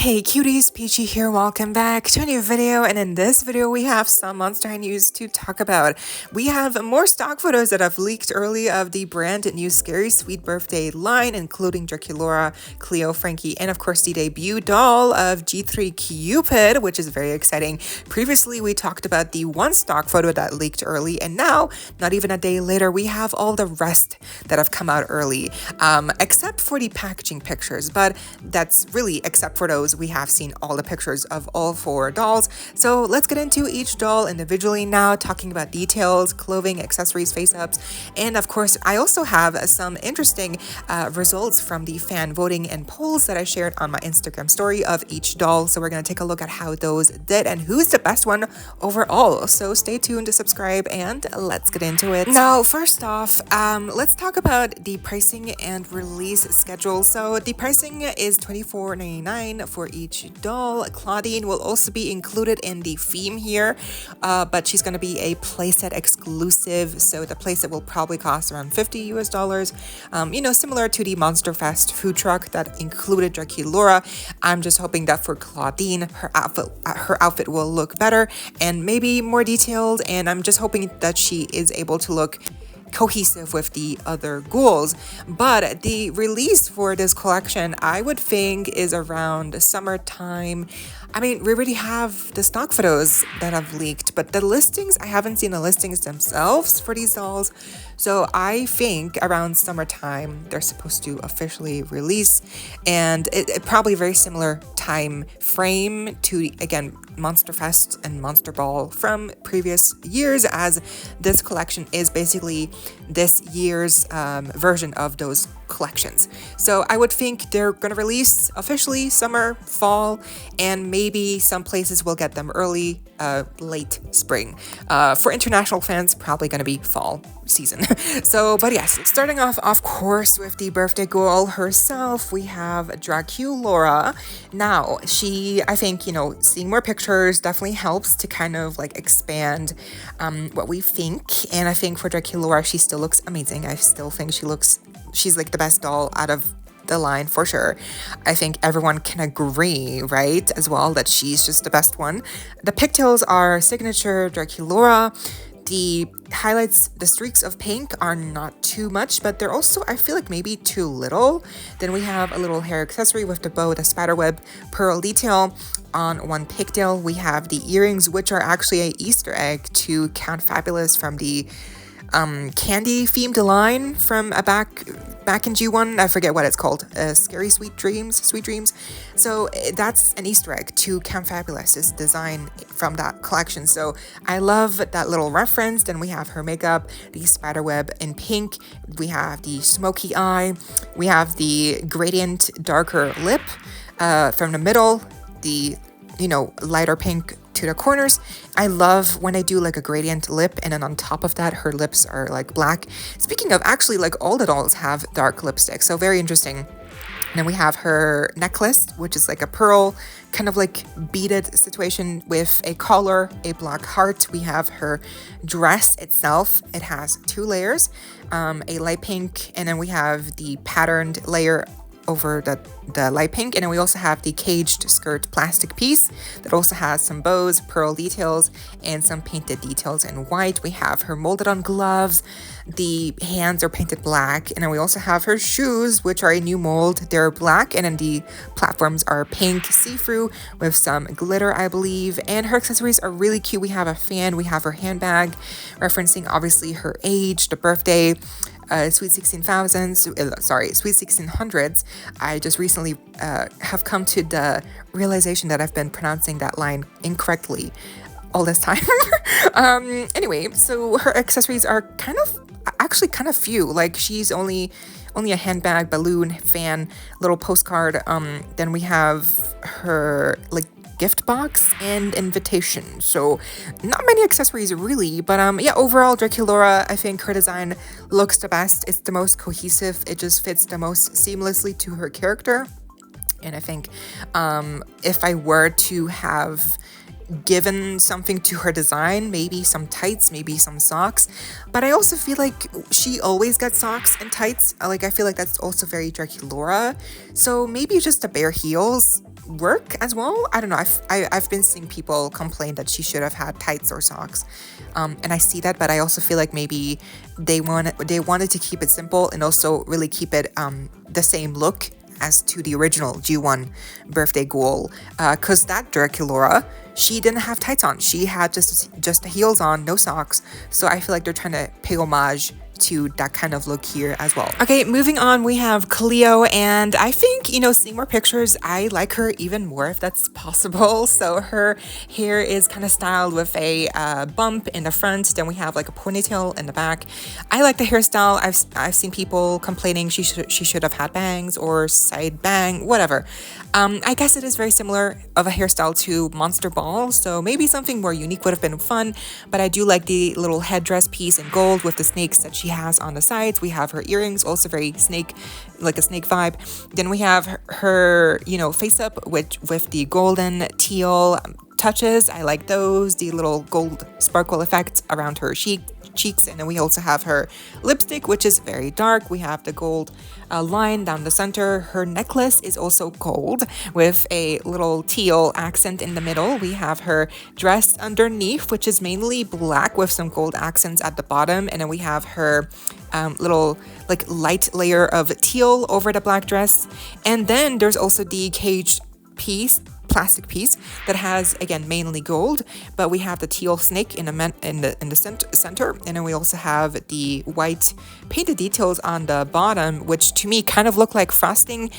Hey cuties, PeachY here, welcome back to a new video, and in this video we have some Monster High news to talk about. We have more stock photos that have leaked early of the brand new Scary Sweet Birthday line, including Draculaura, Cleo, Frankie, and of course the debut doll of G3 Cupid, which is very exciting. Previously we talked about the one stock photo that leaked early, and now, not even a day later, we have all the rest that have come out early, except for the packaging pictures, but that's really except for those. We have seen all the pictures of all four dolls. So let's get into each doll individually now, talking about details, clothing, accessories, face-ups, and of course I also have some interesting results from the fan voting and polls that I shared on my Instagram story of each doll. So we're going to take a look at how those did and who's the best one overall. So stay tuned to subscribe and let's get into it. Now, first off, let's talk about the pricing and release schedule. So the pricing is $24.99 for each doll. Claudine will also be included in the theme here, but she's going to be a playset exclusive. So the playset will probably cost around $50 US. Similar to the Monster Fest food truck that included Draculaura. I'm just hoping that for Claudine, her outfit will look better and maybe more detailed, and I'm just hoping that she is able to look cohesive with the other ghouls. But the release for this collection, I would think, is around summertime. I mean, we already have the stock photos that have leaked, but the listings, I haven't seen the listings themselves for these dolls. So I think around summertime, they're supposed to officially release, and it probably very similar time frame to, again, Monster Fest and Monster Ball from previous years, as this collection is basically this year's version of those collections. So I would think they're going to release officially summer, fall, and maybe some places will get them early, late spring. For international fans, probably going to be fall season. So, but yes, starting off, of course, with the birthday girl herself, we have Draculaura. Now, I think, seeing more pictures definitely helps to kind of like expand what we think. And I think for Draculaura, she still looks amazing. I still think she's like the best doll out of the line for sure. I think everyone can agree, right, as well, that she's just the best one. The pigtails are signature Draculaura. The highlights, the streaks of pink are not too much, but they're also, I feel like, maybe too little. Then we have a little hair accessory with the bow, the spiderweb pearl detail on one pigtail. We have the earrings, which are actually an Easter egg to Count Fabulous from the candy themed line from back in G1. I forget what it's called. Scary Sweet Dreams. So that's an Easter egg to Count Fabulous's design from that collection. So I love that little reference. Then we have her makeup, the spiderweb in pink. We have the smoky eye. We have the gradient darker lip from the middle. The lighter pink to the corners. I love when I do like a gradient lip, and then on top of that her lips are like black. Speaking of, actually, like all the dolls have dark lipstick, so very interesting. And then we have her necklace, which is like a pearl kind of like beaded situation with a collar, a black heart. We have her dress itself. It has two layers, a light pink, and then we have the patterned layer over the light pink, and then we also have the caged skirt plastic piece that also has some bows, pearl details, and some painted details in white. We have her molded on gloves. The hands are painted black, and then we also have her shoes, which are a new mold. They're black, and then the platforms are pink see-through with some glitter, I believe. And her accessories are really cute. We have a fan, we have her handbag, referencing obviously her age, the birthday, sweet 1600s. I just recently have come to the realization that I've been pronouncing that line incorrectly all this time. Anyway, so her accessories are kind of few. Like, she's only a handbag, balloon, fan, little postcard. Then we have her like gift box and invitation. So not many accessories really, but yeah, overall Draculaura, I think her design looks the best. It's the most cohesive. It just fits the most seamlessly to her character. And I think if I were to have given something to her design, maybe some tights, maybe some socks, but I also feel like she always gets socks and tights. Like, I feel like that's also very Draculaura. So maybe just the bare heels work as well. I don't know. I've been seeing people complain that she should have had tights or socks, and I see that, but I also feel like maybe they wanted to keep it simple and also really keep it the same look as to the original G1 birthday ghoul, because that Draculaura, she didn't have tights on. She had just the heels on, no socks. So I feel like they're trying to pay homage to that kind of look here as well. Okay, moving on, we have Cleo, and I think, you know, seeing more pictures, I like her even more if that's possible. So her hair is kind of styled with a bump in the front, then we have like a ponytail in the back. I like the hairstyle. I've seen people complaining she should have had bangs or side bang, whatever. I guess it is very similar of a hairstyle to Monster Ball, so maybe something more unique would have been fun, but I do like the little headdress piece in gold with the snakes that she has on the sides. We have her earrings, also very snake, like a snake vibe. Then we have her, you know, face up with the golden teal touches. I like those, the little gold sparkle effects around her cheeks. And then we also have her lipstick, which is very dark. We have the gold line down the center. Her necklace is also gold with a little teal accent in the middle. We have her dress underneath, which is mainly black with some gold accents at the bottom. And then we have her little like light layer of teal over the black dress. And then there's also the caged plastic piece that has, again, mainly gold, but we have the teal snake in the center, and then we also have the white painted details on the bottom, which to me kind of look like frosting.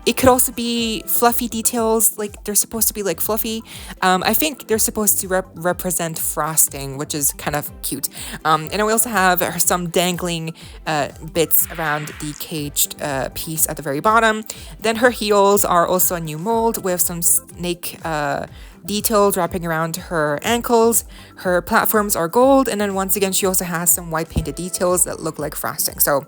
It could also be fluffy details, like they're supposed to be like fluffy. I think they're supposed to represent frosting, which is kind of cute. And then we also have some dangling bits around the caged piece at the very bottom. Then her heels are also a new mold with some snake details wrapping around her ankles. Her platforms are gold, and then once again she also has some white painted details that look like frosting, so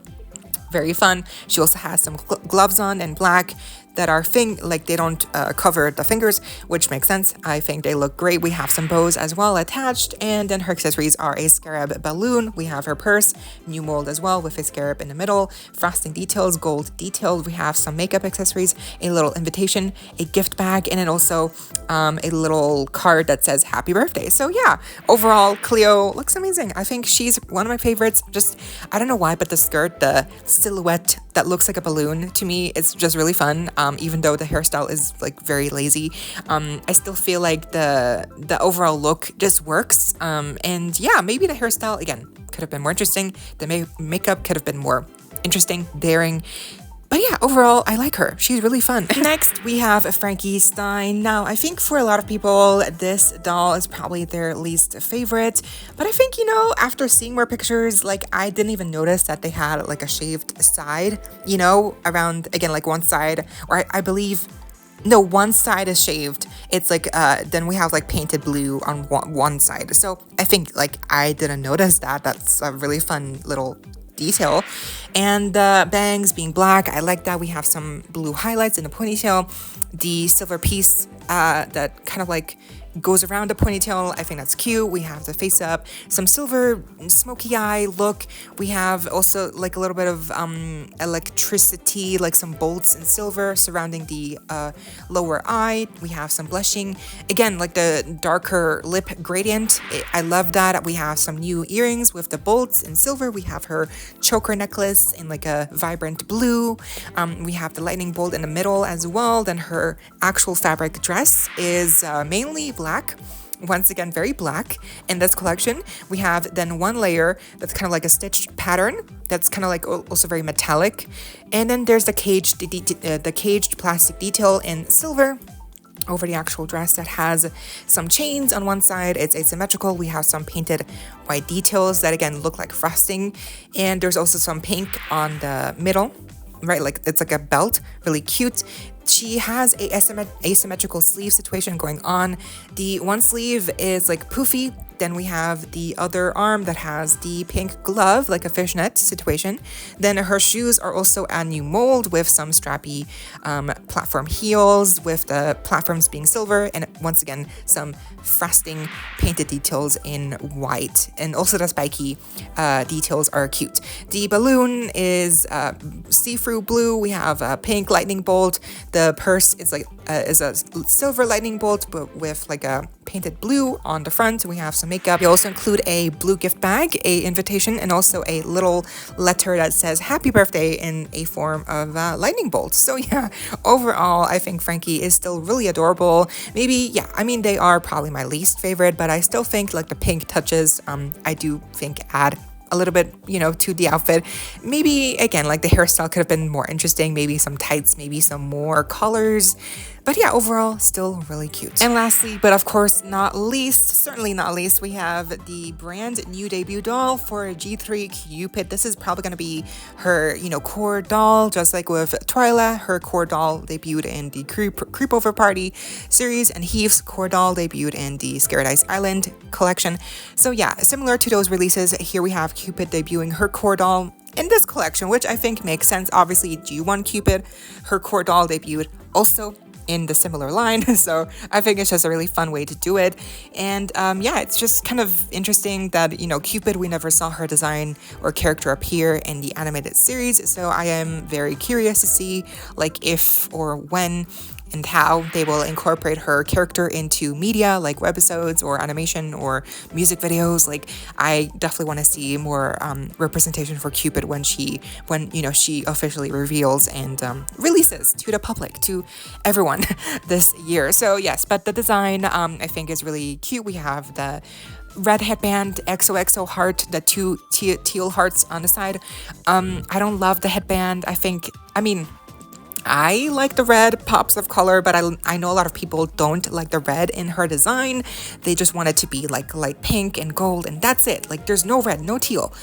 very fun. She also has some gloves on in black that are they don't cover the fingers, which makes sense. I think they look great. We have some bows as well attached, and then her accessories are a scarab balloon. We have her purse, new mold as well, with a scarab in the middle, frosting details, gold detailed. We have some makeup accessories, a little invitation, a gift bag, and then also a little card that says happy birthday. So yeah, overall Cleo looks amazing. I think she's one of my favorites. Just, I don't know why, but the skirt, the silhouette that looks like a balloon, to me it's just really fun. Even though the hairstyle is like very lazy, I still feel like the overall look just works. And yeah, maybe the hairstyle again could have been more interesting. The makeup could have been more interesting, daring. But yeah, overall, I like her. She's really fun. Next, we have Frankenstein. Now, I think for a lot of people, this doll is probably their least favorite. But I think, you know, after seeing more pictures, like, I didn't even notice that they had, like, a shaved side, you know, around, again, like, one side. Or I believe, no, one side is shaved. It's like, then we have, like, painted blue on one side. So I think, like, I didn't notice that. That's a really fun little detail. And the bangs being black, I like that. We have some blue highlights in the ponytail, the silver piece that kind of like goes around the ponytail. I think that's cute. We have the face up, some silver smoky eye look. We have also like a little bit of electricity, like some bolts in silver surrounding the lower eye. We have some blushing, again, like the darker lip gradient. I love that. We have some new earrings with the bolts in silver. We have her choker necklace in like a vibrant blue. We have the lightning bolt in the middle as well. Then her actual fabric dress is mainly black, once again very black in this collection. We have then one layer that's kind of like a stitched pattern that's kind of like also very metallic, and then there's the caged plastic detail in silver over the actual dress that has some chains on one side. It's asymmetrical. We have some painted white details that again look like frosting, and there's also some pink on the middle, right? Like it's like a belt, really cute. She has a asymmetrical sleeve situation going on. The one sleeve is like poofy. Then we have the other arm that has the pink glove, like a fishnet situation. Then her shoes are also a new mold with some strappy platform heels, with the platforms being silver, and once again some frosting painted details in white, and also the spiky details are cute. The balloon is see-through blue. We have a pink lightning bolt The purse is like is a silver lightning bolt, but with like a painted blue on the front. We have some makeup. We also include a blue gift bag, a invitation, and also a little letter that says happy birthday in a form of lightning bolt. So yeah, overall, I think Frankie is still really adorable. Maybe, yeah, I mean, they are probably my least favorite, but I still think like the pink touches, I do think add a little bit, you know, to the outfit. Maybe again, like the hairstyle could have been more interesting, maybe some tights, maybe some more colors. But yeah, overall, still really cute. And lastly, but of course not least, certainly not least, we have the brand new debut doll for G3 Cupid. This is probably going to be her, you know, core doll, just like with Twyla. Her core doll debuted in the Creepover Party series, and Heath's core doll debuted in the Scared Island collection. So yeah, similar to those releases, here we have Cupid debuting her core doll in this collection, which I think makes sense. Obviously, G1 Cupid, her core doll debuted also in the similar line, so I think it's just a really fun way to do it. And yeah, it's just kind of interesting that, you know, Cupid, we never saw her design or character appear in the animated series, so I am very curious to see like if or when and how they will incorporate her character into media like webisodes or animation or music videos. Like, I definitely want to see more representation for Cupid when you know, she officially reveals and releases to the public, to everyone this year. So yes, but the design I think is really cute. We have the red headband, XOXO heart, the two teal hearts on the side. I don't love the headband. I like the red pops of color, but I know a lot of people don't like the red in her design. They just want it to be like light pink and gold, and that's it. Like, there's no red, no teal.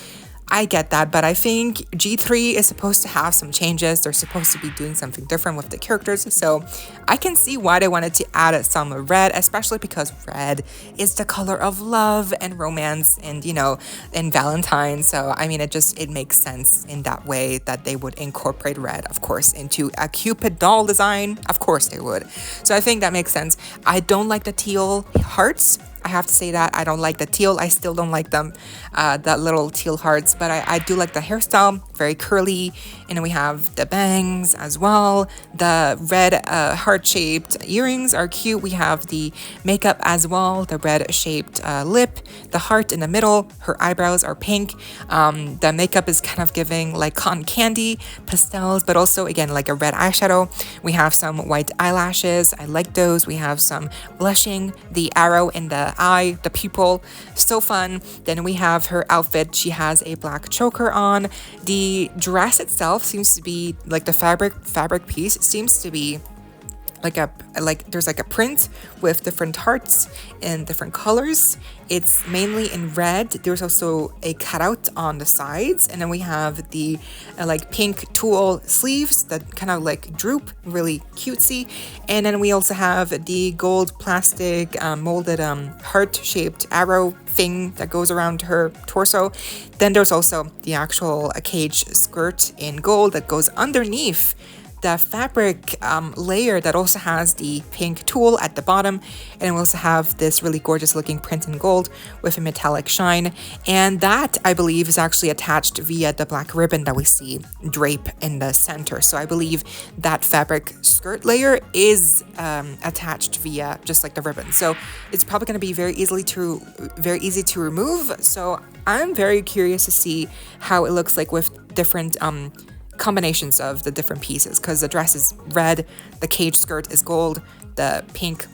I get that, but I think G3 is supposed to have some changes. They're supposed to be doing something different with the characters, so I can see why they wanted to add some red, especially because red is the color of love and romance and, you know, and Valentine. So I mean, it makes sense in that way that they would incorporate red, of course, into a Cupid doll design. Of course they would. So I think that makes sense. I don't like the teal hearts. I have to say that I don't like the teal. I still don't like them, that little teal hearts, but I do like the hairstyle, very curly. And then we have the bangs as well. The red heart-shaped earrings are cute. We have the makeup as well, the red-shaped lip, the heart in the middle. Her eyebrows are pink. The makeup is kind of giving like cotton candy, pastels, but also again like a red eyeshadow. We have some white eyelashes. I like those. We have some blushing, the arrow in the eye, the pupil, so fun. Then we have her outfit. She has a black choker on. The dress itself seems to be like the fabric piece seems to be there's like a print with different hearts and different colors. It's mainly in red. There's also a cutout on the sides, and then we have the like pink tulle sleeves that kind of like droop, really cutesy. And then we also have the gold plastic molded heart-shaped arrow thing that goes around her torso. Then there's also the actual cage skirt in gold that goes underneath the fabric layer that also has the pink tulle at the bottom. And we also have this really gorgeous looking print in gold with a metallic shine, and that I believe is actually attached via the black ribbon that we see drape in the center. So I believe that fabric skirt layer is attached via just like the ribbon, so it's probably going to be very easy to remove. So I'm very curious to see how it looks like with different combinations of the different pieces, because the dress is red, the cage skirt is gold, the pink,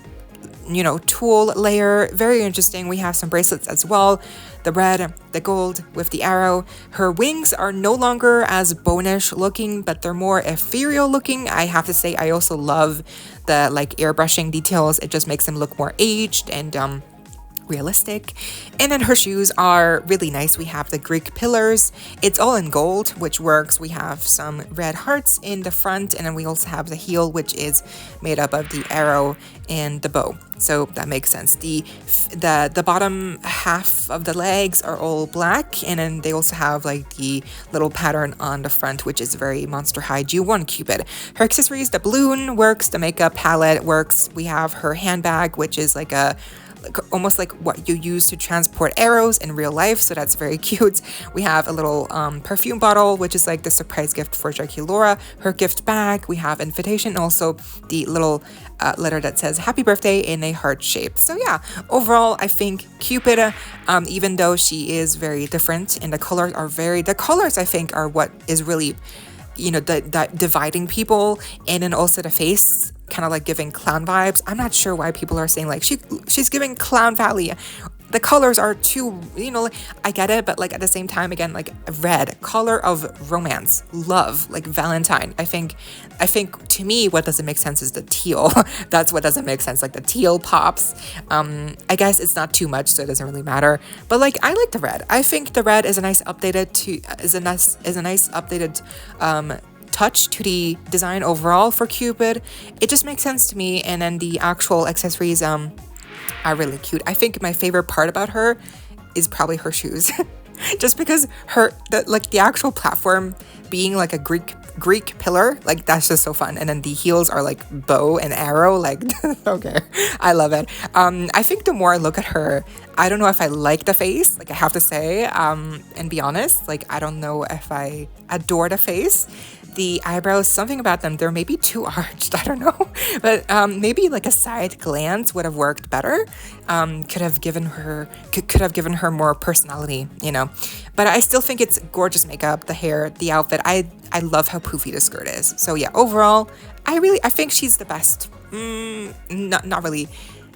you know, tulle layer, very interesting. We have some bracelets as well, the red, the gold with the arrow. Her wings are no longer as bonish looking, but they're more ethereal looking. I have to say, I also love the like airbrushing details. It just makes them look more aged and realistic. And then her shoes are really nice. We have the Greek pillars. It's all in gold, which works. We have some red hearts in the front, and then we also have the heel, which is made up of the arrow and the bow. So that makes sense. The bottom half of the legs are all black, and then they also have like the little pattern on the front, which is very Monster High G1 Cupid. Her accessories, the balloon works, the makeup palette works. We have her handbag, which is like a almost like what you use to transport arrows in real life, so that's very cute. We have a little perfume bottle, which is like the surprise gift for Jey Hologram, her gift bag. We have invitation, and also the little letter that says happy birthday in a heart shape. So yeah, overall I think Cupid, even though she is very different and the colors I think are what is really, you know, the dividing people, and then also the face kind of like giving clown vibes. I'm not sure why people are saying like she's giving Clown Valley. The colors are too, you know, like, I get it, but like at the same time, again, like red, color of romance, love, like Valentine. I think to me, what doesn't make sense is the teal. That's what doesn't make sense. Like the teal pops. I guess it's not too much, so it doesn't really matter. But like, I like the red. I think the red is a nice updated touch to the design overall for Cupid. It just makes sense to me. And then the actual accessories, are really cute. I think my favorite part about her is probably her shoes. Just because the actual platform being like a Greek pillar, like that's just so fun. And then the heels are like bow and arrow, like okay, I love it. I think the more I look at her, I don't know if I like the face, like I have to say, and be honest, like I don't know if I adore the face. The eyebrows, something about them, they're maybe too arched, I don't know, but maybe like a side glance would have worked better. Could have given her more personality, you know. But I still think it's gorgeous makeup, the hair, the outfit. I love how poofy the skirt is. So yeah, overall, I think she's the best. Not really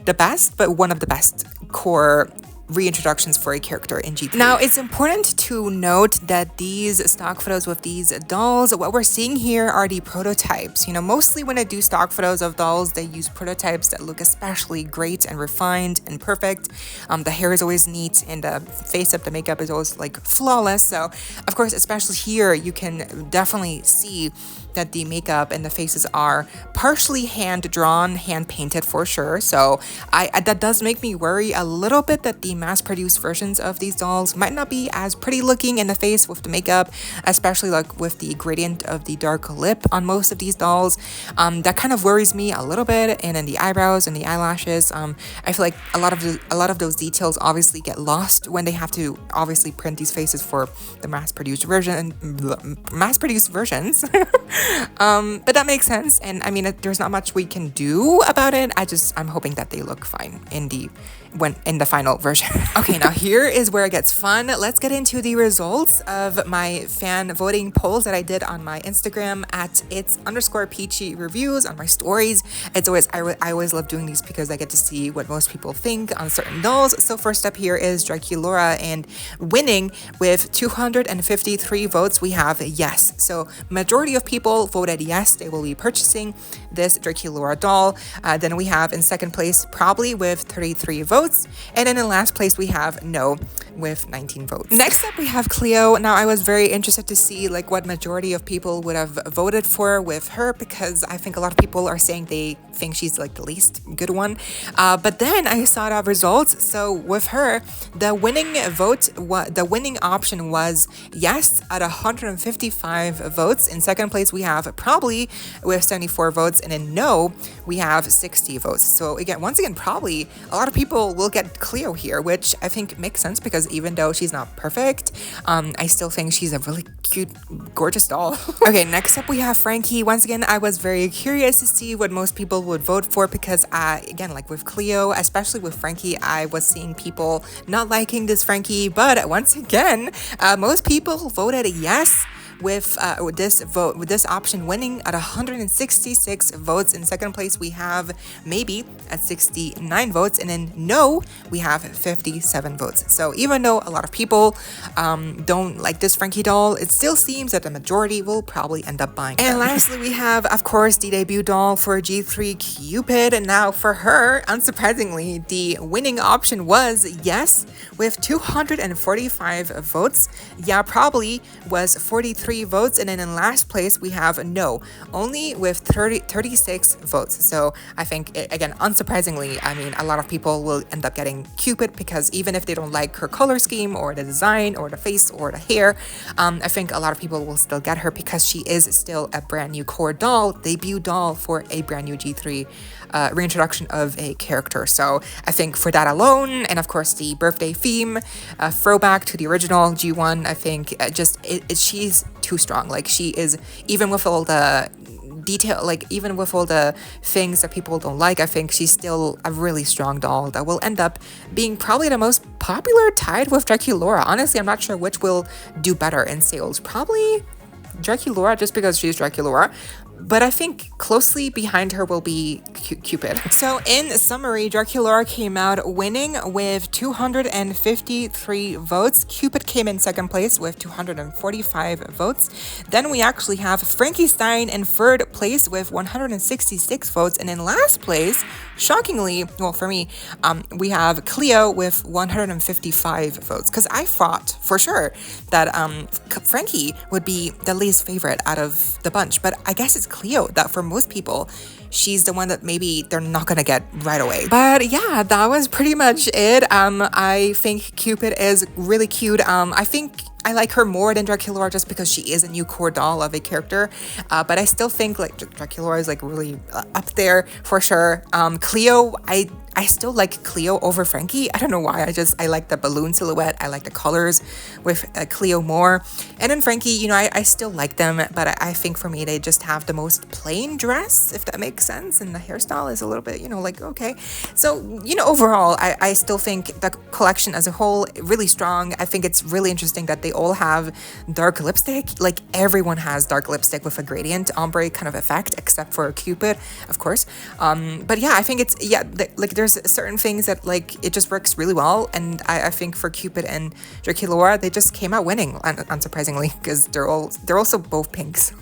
the best, but one of the best core reintroductions for a character in G3. Now, it's important to note that these stock photos with these dolls, what we're seeing here are the prototypes. You know, mostly when I do stock photos of dolls, they use prototypes that look especially great and refined and perfect. The hair is always neat, and the face up, the makeup is always like flawless. So, of course, especially here, you can definitely see that the makeup and the faces are partially hand-drawn, hand-painted for sure. So that does make me worry a little bit that the mass-produced versions of these dolls might not be as pretty looking in the face with the makeup, especially like with the gradient of the dark lip on most of these dolls. That kind of worries me a little bit. And then the eyebrows and the eyelashes, I feel like a lot of those details obviously get lost when they have to obviously print these faces for the mass-produced versions. But that makes sense, and I mean, there's not much we can do about it. I'm hoping that they look fine in the final version. Okay, now here is where it gets fun. Let's get into the results of my fan voting polls that I did on my Instagram at its_PeachY reviews on my stories. It's always I always love doing these because I get to see what most people think on certain dolls. So first up here is Jey Hologram, and winning with 253 votes, we have yes. So majority of people voted yes, they will be purchasing this Jey Hologram doll. Then we have in second place probably with 33 votes. And then in last place, we have no with 19 votes. Next up, we have Cleo. Now, I was very interested to see like what majority of people would have voted for with her, because I think a lot of people are saying they think she's like the least good one. But then I saw the results. So with her, the winning option was yes at 155 votes. In second place, we have probably with 74 votes, and in no, we have 60 votes. So again, once again, probably a lot of people will get Cleo here, which I think makes sense because even though she's not perfect, I still think she's a really cute, gorgeous doll. Okay, next up we have Frankie. Once again, I was very curious to see what most people would vote for, because again, like with Cleo, especially with Frankie, I was seeing people not liking this Frankie, but once again, most people voted yes with this option winning at 166 votes. In second place, we have maybe at 69 votes, and in no, we have 57 votes. So even though a lot of people don't like this Frankie doll, it still seems that the majority will probably end up buying them. And lastly, we have, of course, the debut doll for G3, Cupid. And now for her, unsurprisingly, the winning option was yes with 245 votes. Yeah, probably was 43 3 votes, and then in last place we have No, only with 36 votes. So I think, again, unsurprisingly, I mean, a lot of people will end up getting Cupid because even if they don't like her color scheme or the design or the face or the hair, I think a lot of people will still get her because she is still a brand new core doll, debut doll for a brand new G3 reintroduction of a character. So I think for that alone, and of course the birthday theme, throwback to the original G1, I think she's too strong. Like, she is, even with all the detail, like even with all the things that people don't like, I think she's still a really strong doll that will end up being probably the most popular, tied with Draculaura. Honestly, I'm not sure which will do better in sales. Probably Draculaura, just because she's Draculaura. But I think closely behind her will be Cupid. So in summary, Draculaura came out winning with 253 votes. Cupid came in second place with 245 votes. Then we actually have Frankenstein in third place with 166 votes. And in last place, shockingly, well, for me, we have Cleo with 155 votes. Because I thought for sure that Frankie would be the least favorite out of the bunch. But I guess it's Cleo that for most people, she's the one that maybe they're not gonna get right away. But yeah, that was pretty much it. I think Cupid is really cute. I think I like her more than Draculaura just because she is a new core doll of a character. But I still think like Draculaura is like really up there for sure. Cleo, I still like Cleo over Frankie. I don't know why. I like the balloon silhouette. I like the colors with Cleo more. And then Frankie, you know, I still like them, but I think for me they just have the most plain dress, if that makes sense. And the hairstyle is a little bit, you know, like, okay. So, you know, overall, I still think the collection as a whole really strong. I think it's really interesting that they all have dark lipstick. Like, everyone has dark lipstick with a gradient ombre kind of effect, except for Cupid, of course. But yeah, I think it's, yeah, like there's certain things that like it just works really well, and I think for Cupid and Draculaura, they just came out winning, unsurprisingly, because they're also both pinks.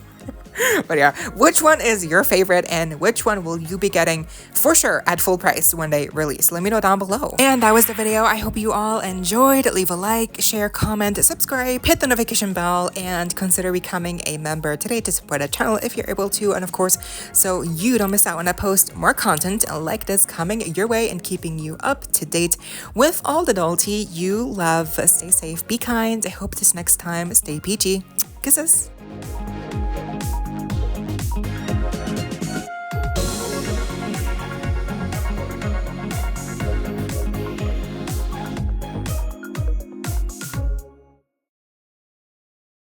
But yeah, which one is your favorite and which one will you be getting for sure at full price when they release? Let me know down below. And that was the video. I hope you all enjoyed. Leave a like, share, comment, subscribe, hit the notification bell, and consider becoming a member today to support the channel if you're able to. And of course, so you don't miss out when I post more content like this coming your way and keeping you up to date with all the doll tea you love. Stay safe, be kind. I hope this next time stay peachy. Kisses.